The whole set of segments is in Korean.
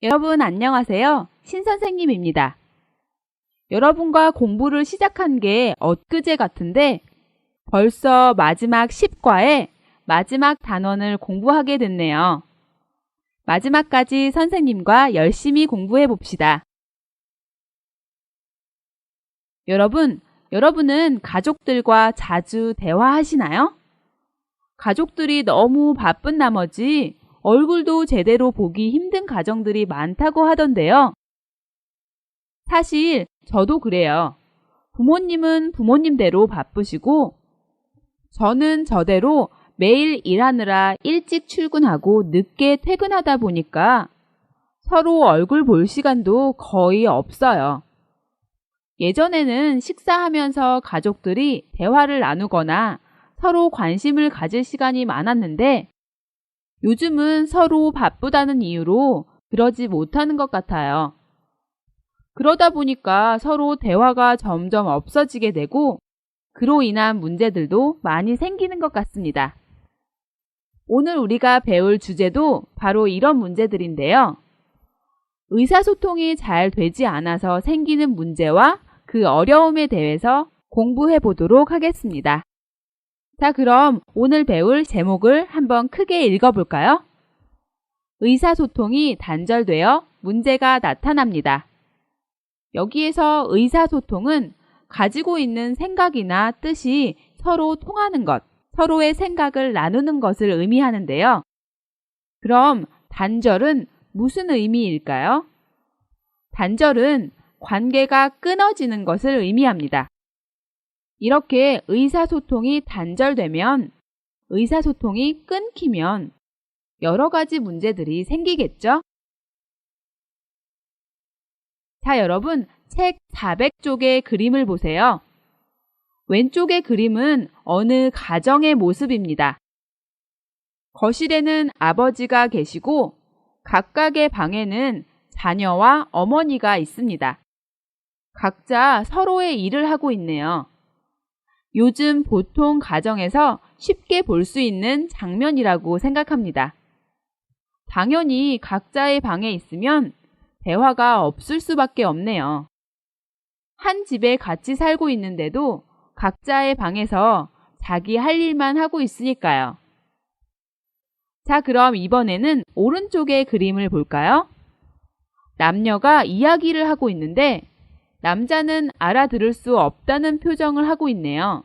여러분 안녕하세요. 신선생님입니다. 여러분과 공부를 시작한 게 엊그제 같은데 벌써 마지막 10과의 마지막 단원을 공부하게 됐네요. 마지막까지 선생님과 열심히 공부해 봅시다. 여러분은 가족들과 자주 대화하시나요? 가족들이 너무 바쁜 나머지 얼굴도 제대로 보기 힘든 가정들이 많다고 하던데요. 사실 저도 그래요. 부모님은 부모님대로 바쁘시고 저는 저대로 매일 일하느라 일찍 출근하고 늦게 퇴근하다 보니까 서로 얼굴 볼 시간도 거의 없어요. 예전에는 식사하면서 가족들이 대화를 나누거나 서로 관심을 가질 시간이 많았는데 요즘은 서로 바쁘다는 이유로 그러지 못하는 것 같아요. 그러다 보니까 서로 대화가 점점 없어지게 되고 그로 인한 문제들도 많이 생기는 것 같습니다. 오늘 우리가 배울 주제도 바로 이런 문제들인데요. 의사소통이 잘 되지 않아서 생기는 문제와 그 어려움에 대해서 공부해 보도록 하겠습니다. 자, 그럼 오늘 배울 제목을 한번 크게 읽어볼까요? 의사소통이 단절되어 문제가 나타납니다. 여기에서 의사소통은 가지고 있는 생각이나 뜻이 서로 통하는 것, 서로의 생각을 나누는 것을 의미하는데요. 그럼 단절은 무슨 의미일까요? 단절은 관계가 끊어지는 것을 의미합니다. 이렇게 의사소통이 단절되면, 의사소통이 끊기면 여러 가지 문제들이 생기겠죠? 자, 여러분, 책 400쪽의 그림을 보세요. 왼쪽의 그림은 어느 가정의 모습입니다. 거실에는 아버지가 계시고 각각의 방에는 자녀와 어머니가 있습니다. 각자 서로의 일을 하고 있네요. 요즘 보통 가정에서 쉽게 볼 수 있는 장면이라고 생각합니다. 당연히 각자의 방에 있으면 대화가 없을 수밖에 없네요. 한 집에 같이 살고 있는데도 각자의 방에서 자기 할 일만 하고 있으니까요. 자, 그럼 이번에는 오른쪽의 그림을 볼까요? 남녀가 이야기를 하고 있는데 남자는 알아들을 수 없다는 표정을 하고 있네요.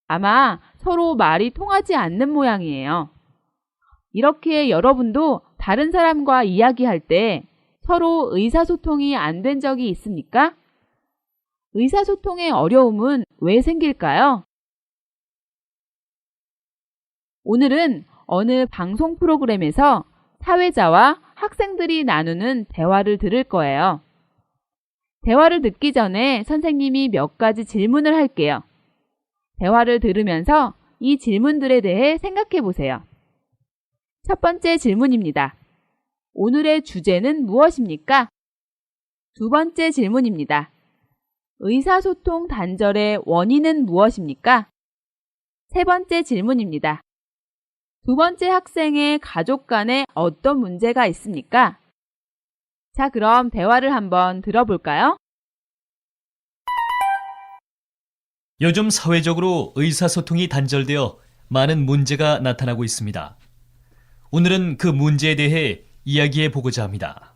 아마 서로 말이 통하지 않는 모양이에요. 이렇게 여러분도 다른 사람과 이야기할 때 서로 의사소통이 안 된 적이 있습니까? 의사소통의 어려움은 왜 생길까요? 오늘은 어느 방송 프로그램에서 사회자와 학생들이 나누는 대화를 들을 거예요. 대화를 듣기 전에 선생님이 몇 가지 질문을 할게요. 대화를 들으면서 이 질문들에 대해 생각해 보세요. 첫 번째 질문입니다. 오늘의 주제는 무엇입니까? 두 번째 질문입니다. 의사소통 단절의 원인은 무엇입니까? 세 번째 질문입니다. 두 번째 학생의 가족 간에 어떤 문제가 있습니까? 자, 그럼 대화를 한번 들어볼까요? 요즘 사회적으로 의사소통이 단절되어 많은 문제가 나타나고 있습니다. 오늘은 그 문제에 대해 이야기해 보고자 합니다.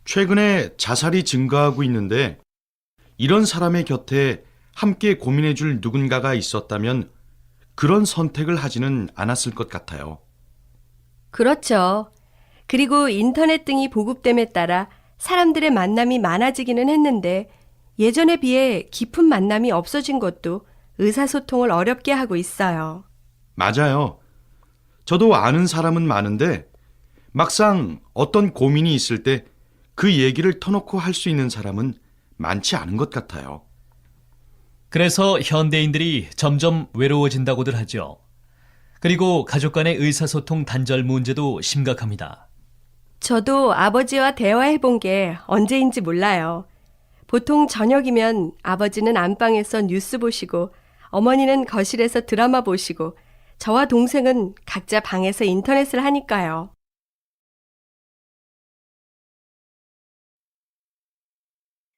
최근에 자살이 증가하고 있는데 이런 사람의 곁에 함께 고민해 줄 누군가가 있었다면 그런 선택을 하지는 않았을 것 같아요. 그렇죠. 그리고 인터넷 등이 보급됨에 따라 사람들의 만남이 많아지기는 했는데 예전에 비해 깊은 만남이 없어진 것도 의사소통을 어렵게 하고 있어요. 맞아요. 저도 아는 사람은 많은데 막상 어떤 고민이 있을 때 그 얘기를 터놓고 할 수 있는 사람은 많지 않은 것 같아요. 그래서 현대인들이 점점 외로워진다고들 하죠. 그리고 가족 간의 의사소통 단절 문제도 심각합니다. 저도 아버지와 대화해 본 게 언제인지 몰라요. 보통 저녁이면 아버지는 안방에서 뉴스 보시고 어머니는 거실에서 드라마 보시고 저와 동생은 각자 방에서 인터넷을 하니까요.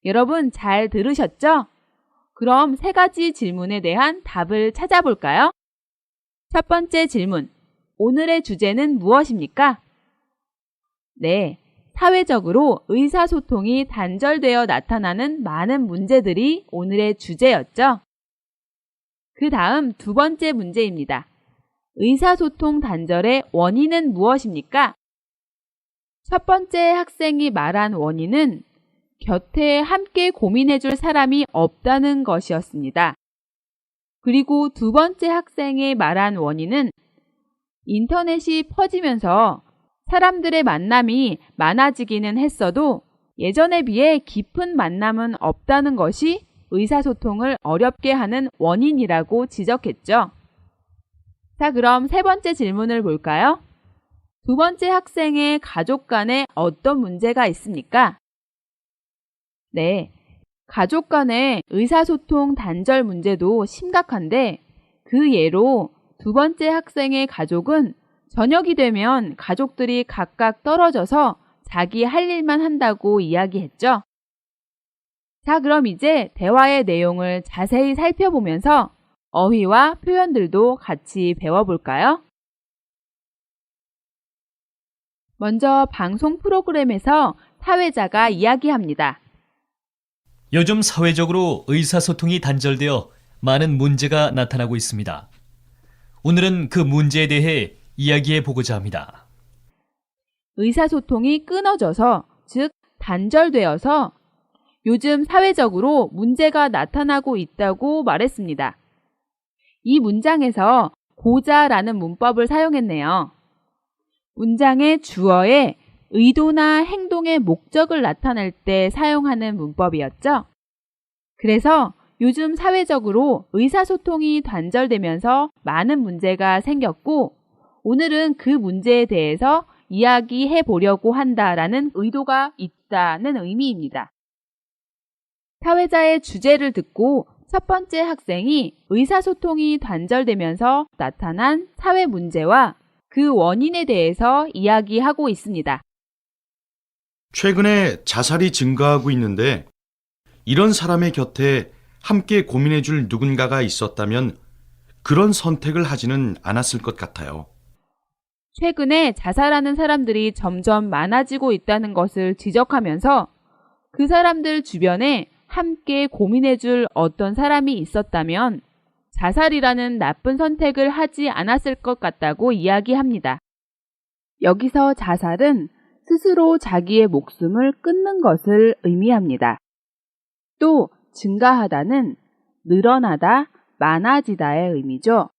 여러분 잘 들으셨죠? 그럼 세 가지 질문에 대한 답을 찾아볼까요? 첫 번째 질문. 오늘의 주제는 무엇입니까? 네, 사회적으로 의사소통이 단절되어 나타나는 많은 문제들이 오늘의 주제였죠. 그 다음 두 번째 문제입니다. 의사소통 단절의 원인은 무엇입니까? 첫 번째 학생이 말한 원인은 곁에 함께 고민해줄 사람이 없다는 것이었습니다. 그리고 두 번째 학생이 말한 원인은 인터넷이 퍼지면서 사람들의 만남이 많아지기는 했어도 예전에 비해 깊은 만남은 없다는 것이 의사소통을 어렵게 하는 원인이라고 지적했죠. 자, 그럼 세 번째 질문을 볼까요? 두 번째 학생의 가족 간에 어떤 문제가 있습니까? 네, 가족 간의 의사소통 단절 문제도 심각한데 그 예로 두 번째 학생의 가족은 저녁이 되면 가족들이 각각 떨어져서 자기 할 일만 한다고 이야기했죠. 자, 그럼 이제 대화의 내용을 자세히 살펴보면서 어휘와 표현들도 같이 배워볼까요? 먼저 방송 프로그램에서 사회자가 이야기합니다. 요즘 사회적으로 의사소통이 단절되어 많은 문제가 나타나고 있습니다. 오늘은 그 문제에 대해 이야기해 보고자 합니다. 의사소통이 끊어져서, 즉 단절되어서 요즘 사회적으로 문제가 나타나고 있다고 말했습니다. 이 문장에서 고자라는 문법을 사용했네요. 문장의 주어에 의도나 행동의 목적을 나타낼 때 사용하는 문법이었죠. 그래서 요즘 사회적으로 의사소통이 단절되면서 많은 문제가 생겼고 오늘은 그 문제에 대해서 이야기해 보려고 한다라는 의도가 있다는 의미입니다. 사회자의 주제를 듣고 첫 번째 학생이 의사소통이 단절되면서 나타난 사회 문제와 그 원인에 대해서 이야기하고 있습니다. 최근에 자살이 증가하고 있는데 이런 사람의 곁에 함께 고민해줄 누군가가 있었다면 그런 선택을 하지는 않았을 것 같아요. 최근에 자살하는 사람들이 점점 많아지고 있다는 것을 지적하면서 그 사람들 주변에 함께 고민해줄 어떤 사람이 있었다면 자살이라는 나쁜 선택을 하지 않았을 것 같다고 이야기합니다. 여기서 자살은 스스로 자기의 목숨을 끊는 것을 의미합니다. 또 증가하다는 늘어나다, 많아지다의 의미죠.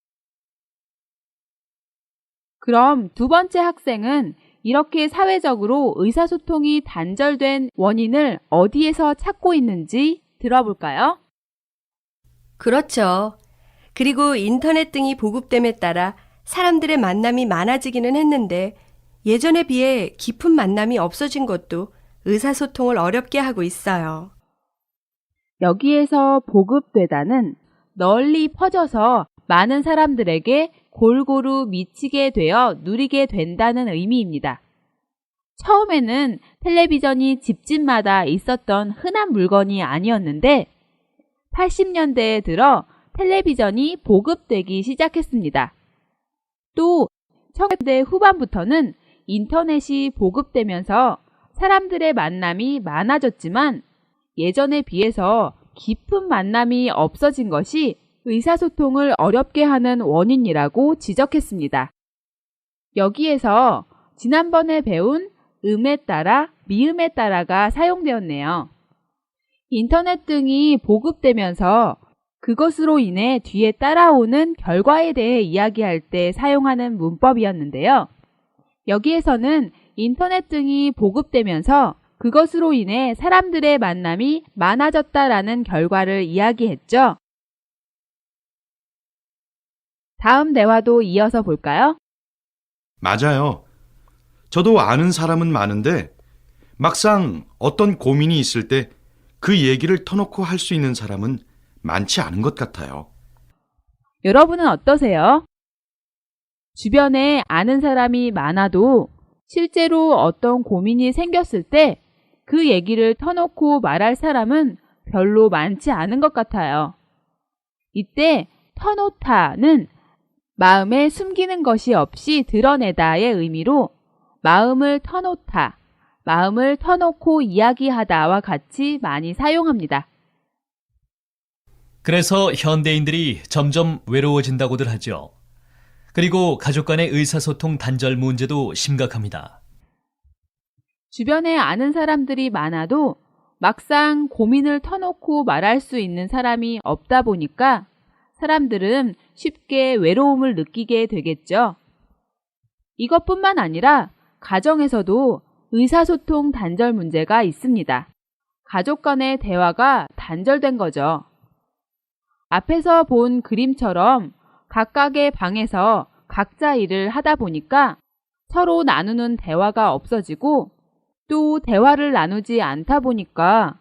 그럼 두 번째 학생은 이렇게 사회적으로 의사소통이 단절된 원인을 어디에서 찾고 있는지 들어볼까요? 그렇죠. 그리고 인터넷 등이 보급됨에 따라 사람들의 만남이 많아지기는 했는데 예전에 비해 깊은 만남이 없어진 것도 의사소통을 어렵게 하고 있어요. 여기에서 보급되다는 널리 퍼져서 많은 사람들에게 골고루 미치게 되어 누리게 된다는 의미입니다. 처음에는 텔레비전이 집집마다 있었던 흔한 물건이 아니었는데 80년대에 들어 텔레비전이 보급되기 시작했습니다. 또 1900년대 후반부터는 인터넷이 보급되면서 사람들의 만남이 많아졌지만 예전에 비해서 깊은 만남이 없어진 것이 의사소통을 어렵게 하는 원인이라고 지적했습니다. 여기에서 지난번에 배운 음에 따라, 미음에 따라가 사용되었네요. 인터넷 등이 보급되면서 그것으로 인해 뒤에 따라오는 결과에 대해 이야기할 때 사용하는 문법이었는데요. 여기에서는 인터넷 등이 보급되면서 그것으로 인해 사람들의 만남이 많아졌다라는 결과를 이야기했죠. 다음 대화도 이어서 볼까요? 맞아요. 저도 아는 사람은 많은데 막상 어떤 고민이 있을 때 그 얘기를 터놓고 할 수 있는 사람은 많지 않은 것 같아요. 여러분은 어떠세요? 주변에 아는 사람이 많아도 실제로 어떤 고민이 생겼을 때 그 얘기를 터놓고 말할 사람은 별로 많지 않은 것 같아요. 이때 터놓다는 마음에 숨기는 것이 없이 드러내다의 의미로 마음을 터놓다, 마음을 터놓고 이야기하다와 같이 많이 사용합니다. 그래서 현대인들이 점점 외로워진다고들 하죠. 그리고 가족 간의 의사소통 단절 문제도 심각합니다. 주변에 아는 사람들이 많아도 막상 고민을 터놓고 말할 수 있는 사람이 없다 보니까 사람들은 쉽게 외로움을 느끼게 되겠죠. 이것뿐만 아니라 가정에서도 의사소통 단절 문제가 있습니다. 가족 간의 대화가 단절된 거죠. 앞에서 본 그림처럼 각각의 방에서 각자 일을 하다 보니까 서로 나누는 대화가 없어지고 또 대화를 나누지 않다 보니까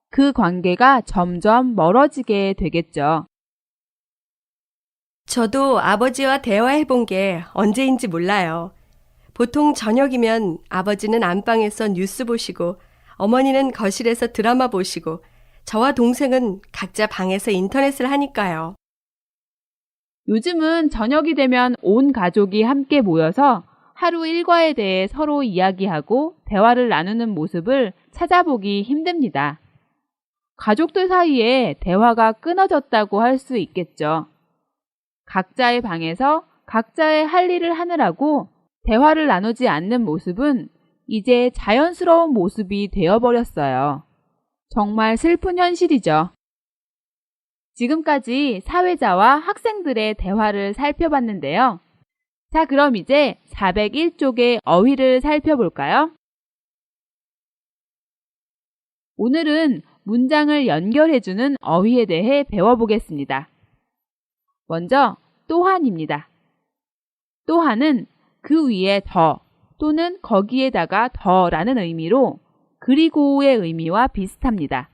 그 관계가 점점 멀어지게 되겠죠. 저도 아버지와 대화해본 게 언제인지 몰라요. 보통 저녁이면 아버지는 안방에서 뉴스 보시고 어머니는 거실에서 드라마 보시고 저와 동생은 각자 방에서 인터넷을 하니까요. 요즘은 저녁이 되면 온 가족이 함께 모여서 하루 일과에 대해 서로 이야기하고 대화를 나누는 모습을 찾아보기 힘듭니다. 가족들 사이에 대화가 끊어졌다고 할 수 있겠죠. 각자의 방에서 각자의 할 일을 하느라고 대화를 나누지 않는 모습은 이제 자연스러운 모습이 되어버렸어요. 정말 슬픈 현실이죠. 지금까지 사회자와 학생들의 대화를 살펴봤는데요. 자, 그럼 이제 401쪽의 어휘를 살펴볼까요? 오늘은 문장을 연결해주는 어휘에 대해 배워보겠습니다. 먼저 또한입니다. 또한은 그 위에 더 또는 거기에다가 더라는 의미로 그리고의 의미와 비슷합니다.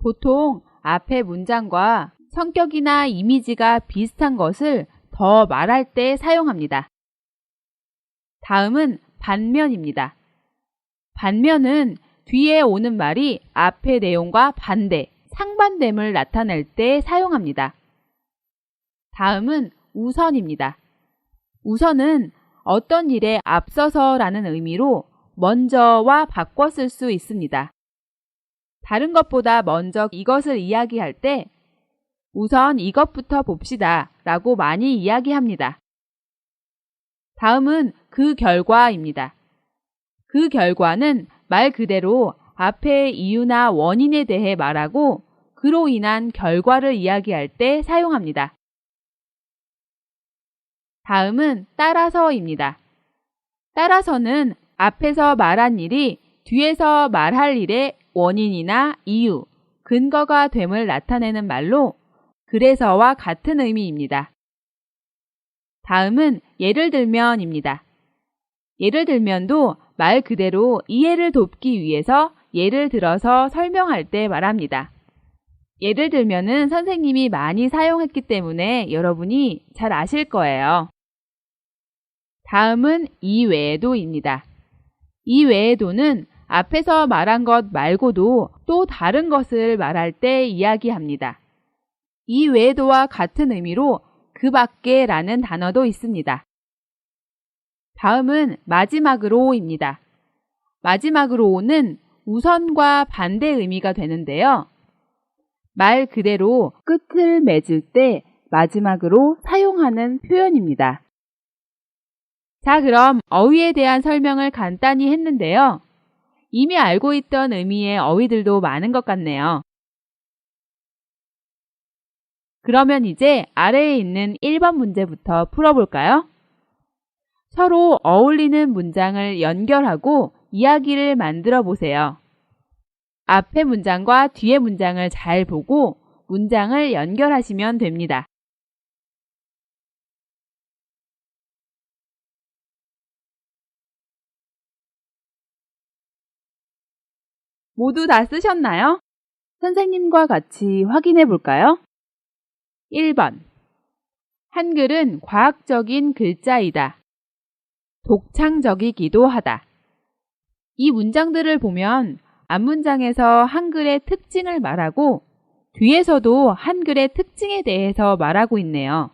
보통 앞의 문장과 성격이나 이미지가 비슷한 것을 더 말할 때 사용합니다. 다음은 반면입니다. 반면은 뒤에 오는 말이 앞의 내용과 반대, 상반됨을 나타낼 때 사용합니다. 다음은 우선입니다. 우선은 어떤 일에 앞서서라는 의미로 먼저와 바꿔 쓸 수 있습니다. 다른 것보다 먼저 이것을 이야기할 때 우선 이것부터 봅시다 라고 많이 이야기합니다. 다음은 그 결과입니다. 그 결과는 말 그대로 앞의 이유나 원인에 대해 말하고 그로 인한 결과를 이야기할 때 사용합니다. 다음은 따라서입니다. 따라서는 앞에서 말한 일이 뒤에서 말할 일의 원인이나 이유, 근거가 됨을 나타내는 말로 그래서와 같은 의미입니다. 다음은 예를 들면입니다. 예를 들면도 말 그대로 이해를 돕기 위해서 예를 들어서 설명할 때 말합니다. 예를 들면은 선생님이 많이 사용했기 때문에 여러분이 잘 아실 거예요. 다음은 이외에도입니다. 이외에도는 앞에서 말한 것 말고도 또 다른 것을 말할 때 이야기합니다. 이외에도와 같은 의미로 그 밖에 라는 단어도 있습니다. 다음은 마지막으로입니다. 마지막으로는 우선과 반대 의미가 되는데요. 말 그대로 끝을 맺을 때 마지막으로 사용하는 표현입니다. 자, 그럼 어휘에 대한 설명을 간단히 했는데요. 이미 알고 있던 의미의 어휘들도 많은 것 같네요. 그러면 이제 아래에 있는 1번 문제부터 풀어볼까요? 서로 어울리는 문장을 연결하고 이야기를 만들어 보세요. 앞의 문장과 뒤의 문장을 잘 보고 문장을 연결하시면 됩니다. 모두 다 쓰셨나요? 선생님과 같이 확인해 볼까요? 1번. 한글은 과학적인 글자이다. 독창적이기도 하다. 이 문장들을 보면 앞문장에서 한글의 특징을 말하고 뒤에서도 한글의 특징에 대해서 말하고 있네요.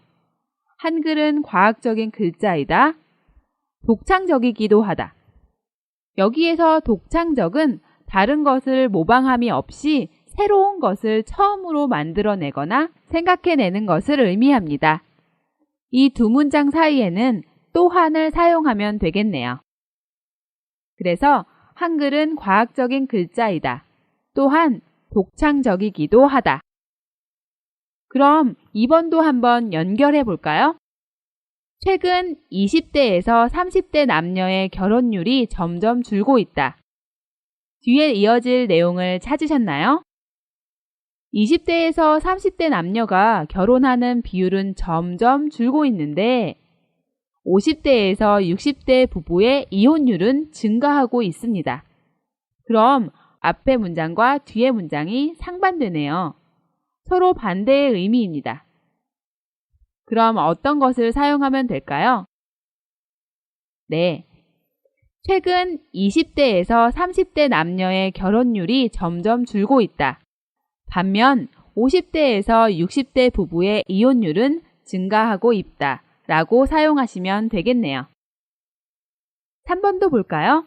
한글은 과학적인 글자이다. 독창적이기도 하다. 여기에서 독창적은 다른 것을 모방함이 없이 새로운 것을 처음으로 만들어내거나 생각해내는 것을 의미합니다. 이 두 문장 사이에는 또한을 사용하면 되겠네요. 그래서 한글은 과학적인 글자이다. 또한 독창적이기도 하다. 그럼 2번도 한번 연결해 볼까요? 최근 20대에서 30대 남녀의 결혼율이 점점 줄고 있다. 뒤에 이어질 내용을 찾으셨나요? 20대에서 30대 남녀가 결혼하는 비율은 점점 줄고 있는데 50대에서 60대 부부의 이혼율은 증가하고 있습니다. 그럼 앞의 문장과 뒤의 문장이 상반되네요. 서로 반대의 의미입니다. 그럼 어떤 것을 사용하면 될까요? 네. 최근 20대에서 30대 남녀의 결혼율이 점점 줄고 있다. 반면 50대에서 60대 부부의 이혼율은 증가하고 있다. 라고 사용하시면 되겠네요. 3번도 볼까요?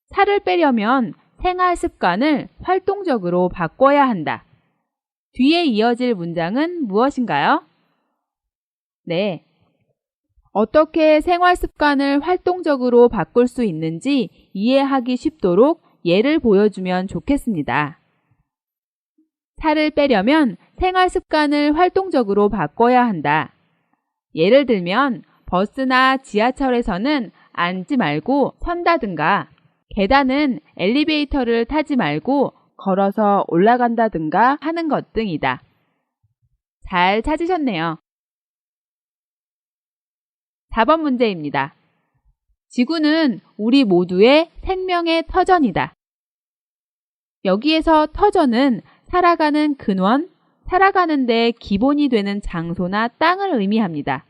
살을 빼려면 생활 습관을 활동적으로 바꿔야 한다. 뒤에 이어질 문장은 무엇인가요? 네. 어떻게 생활 습관을 활동적으로 바꿀 수 있는지 이해하기 쉽도록 예를 보여주면 좋겠습니다. 살을 빼려면 생활 습관을 활동적으로 바꿔야 한다. 예를 들면 버스나 지하철에서는 앉지 말고 선다든가 계단은 엘리베이터를 타지 말고 걸어서 올라간다든가 하는 것 등이다. 잘 찾으셨네요. 4번 문제입니다. 지구는 우리 모두의 생명의 터전이다. 여기에서 터전은 살아가는 근원, 살아가는 데 기본이 되는 장소나 땅을 의미합니다.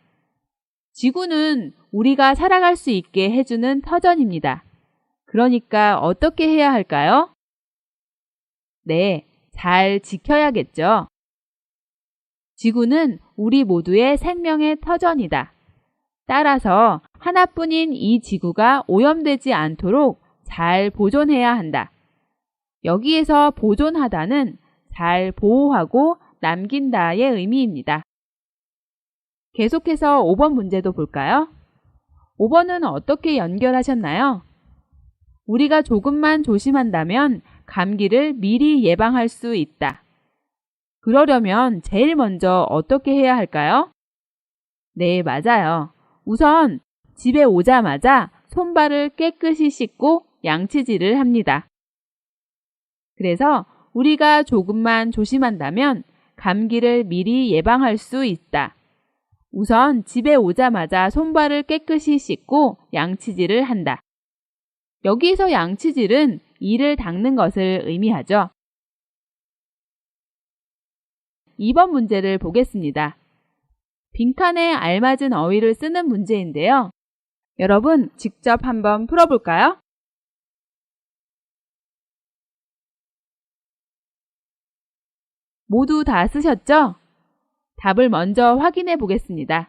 지구는 우리가 살아갈 수 있게 해주는 터전입니다. 그러니까 어떻게 해야 할까요? 네, 잘 지켜야겠죠. 지구는 우리 모두의 생명의 터전이다. 따라서 하나뿐인 이 지구가 오염되지 않도록 잘 보존해야 한다. 여기에서 보존하다는 잘 보호하고 남긴다의 의미입니다. 계속해서 5번 문제도 볼까요? 5번은 어떻게 연결하셨나요? 우리가 조금만 조심한다면 감기를 미리 예방할 수 있다. 그러려면 제일 먼저 어떻게 해야 할까요? 네, 맞아요. 우선 집에 오자마자 손발을 깨끗이 씻고 양치질을 합니다. 그래서 우리가 조금만 조심한다면 감기를 미리 예방할 수 있다. 우선 집에 오자마자 손발을 깨끗이 씻고 양치질을 한다. 여기서 양치질은 이를 닦는 것을 의미하죠. 2번 문제를 보겠습니다. 빈칸에 알맞은 어휘를 쓰는 문제인데요. 여러분 직접 한번 풀어볼까요? 모두 다 쓰셨죠? 답을 먼저 확인해 보겠습니다.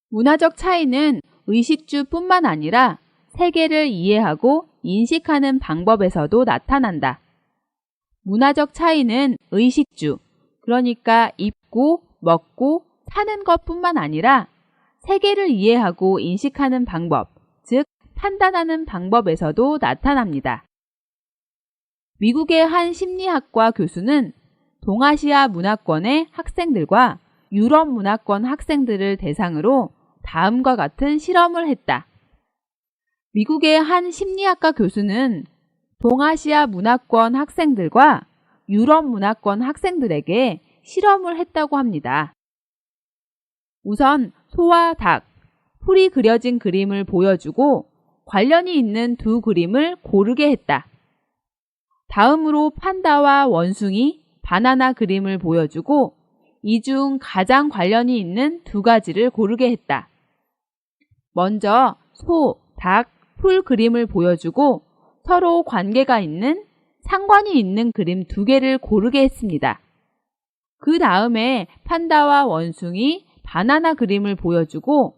문화적 차이는 의식주뿐만 아니라 세계를 이해하고 인식하는 방법에서도 나타난다. 문화적 차이는 의식주, 그러니까 입고, 먹고, 사는 것뿐만 아니라 세계를 이해하고 인식하는 방법, 즉 판단하는 방법에서도 나타납니다. 미국의 한 심리학과 교수는 동아시아 문화권의 학생들과 유럽 문화권 학생들을 대상으로 다음과 같은 실험을 했다. 미국의 한 심리학과 교수는 동아시아 문화권 학생들과 유럽 문화권 학생들에게 실험을 했다고 합니다. 우선 소와 닭, 풀이 그려진 그림을 보여주고 관련이 있는 두 그림을 고르게 했다. 다음으로 판다와 원숭이, 바나나 그림을 보여주고 이 중 가장 관련이 있는 두 가지를 고르게 했다. 먼저 소, 닭, 풀 그림을 보여주고 서로 관계가 있는 상관이 있는 그림 2개를 고르게 했습니다. 그 다음에 판다와 원숭이, 바나나 그림을 보여주고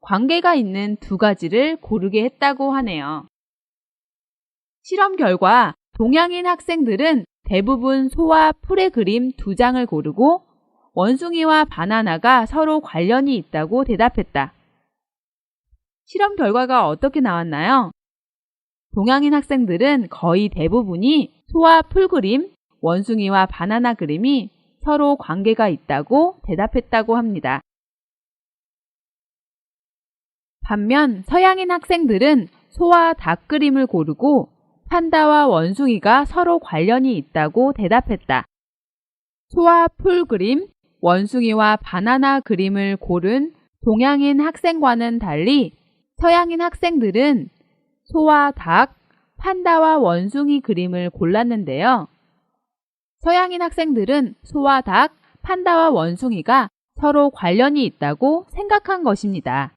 관계가 있는 2가지를 고르게 했다고 하네요. 실험 결과 동양인 학생들은 대부분 소와 풀의 그림 2장을 고르고 원숭이와 바나나가 서로 관련이 있다고 대답했다. 실험 결과가 어떻게 나왔나요? 동양인 학생들은 거의 대부분이 소와 풀 그림, 원숭이와 바나나 그림이 서로 관계가 있다고 대답했다고 합니다. 반면 서양인 학생들은 소와 닭 그림을 고르고 판다와 원숭이가 서로 관련이 있다고 대답했다. 소와 풀 그림, 원숭이와 바나나 그림을 고른 동양인 학생과는 달리 서양인 학생들은 소와 닭, 판다와 원숭이 그림을 골랐는데요. 서양인 학생들은 소와 닭, 판다와 원숭이가 서로 관련이 있다고 생각한 것입니다.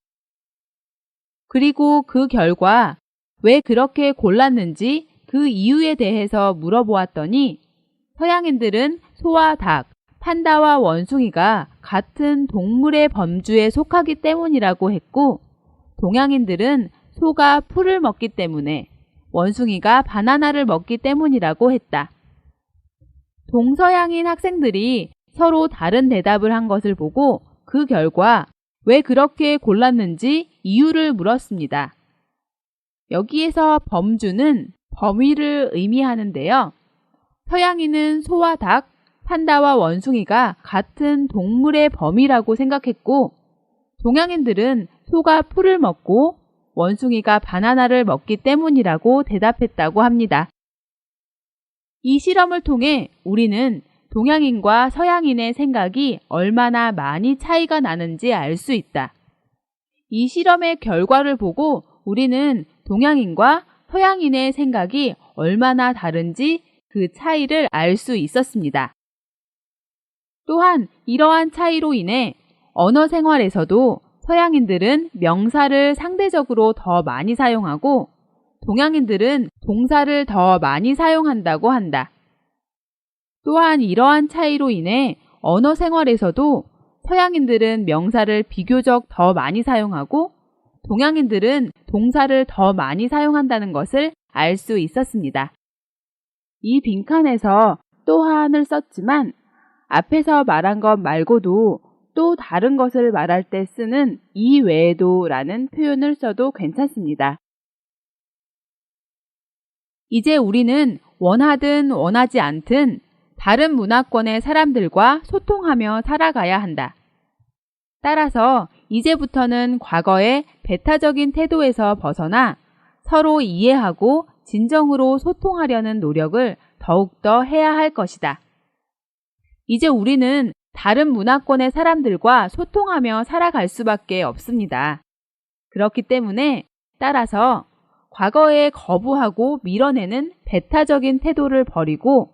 그리고 그 결과 왜 그렇게 골랐는지 그 이유에 대해서 물어보았더니 서양인들은 소와 닭, 판다와 원숭이가 같은 동물의 범주에 속하기 때문이라고 했고 동양인들은 소가 풀을 먹기 때문에 원숭이가 바나나를 먹기 때문이라고 했다. 동서양인 학생들이 서로 다른 대답을 한 것을 보고 그 결과 왜 그렇게 골랐는지 이유를 물었습니다. 여기에서 범주는 범위를 의미하는데요. 서양인은 소와 닭, 판다와 원숭이가 같은 동물의 범위라고 생각했고 동양인들은 소가 풀을 먹고 원숭이가 바나나를 먹기 때문이라고 대답했다고 합니다. 이 실험을 통해 우리는 동양인과 서양인의 생각이 얼마나 많이 차이가 나는지 알 수 있다. 이 실험의 결과를 보고 우리는 동양인과 서양인의 생각이 얼마나 다른지 그 차이를 알 수 있었습니다. 또한 이러한 차이로 인해 언어 생활에서도 서양인들은 명사를 상대적으로 더 많이 사용하고 동양인들은 동사를 더 많이 사용한다고 한다. 또한 이러한 차이로 인해 언어 생활에서도 서양인들은 명사를 비교적 더 많이 사용하고 동양인들은 동사를 더 많이 사용한다는 것을 알 수 있었습니다. 이 빈칸에서 또한을 썼지만 앞에서 말한 것 말고도 또 다른 것을 말할 때 쓰는 이 외에도 라는 표현을 써도 괜찮습니다. 이제 우리는 원하든 원하지 않든 다른 문화권의 사람들과 소통하며 살아가야 한다. 따라서 이제부터는 과거의 배타적인 태도에서 벗어나 서로 이해하고 진정으로 소통하려는 노력을 더욱더 해야 할 것이다. 이제 우리는 다른 문화권의 사람들과 소통하며 살아갈 수밖에 없습니다. 그렇기 때문에 따라서 과거에 거부하고 밀어내는 배타적인 태도를 버리고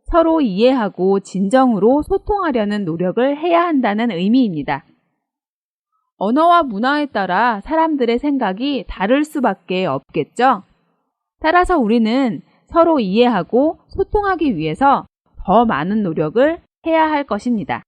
서로 이해하고 진정으로 소통하려는 노력을 해야 한다는 의미입니다. 언어와 문화에 따라 사람들의 생각이 다를 수밖에 없겠죠? 따라서 우리는 서로 이해하고 소통하기 위해서 더 많은 노력을 해야 할 것입니다.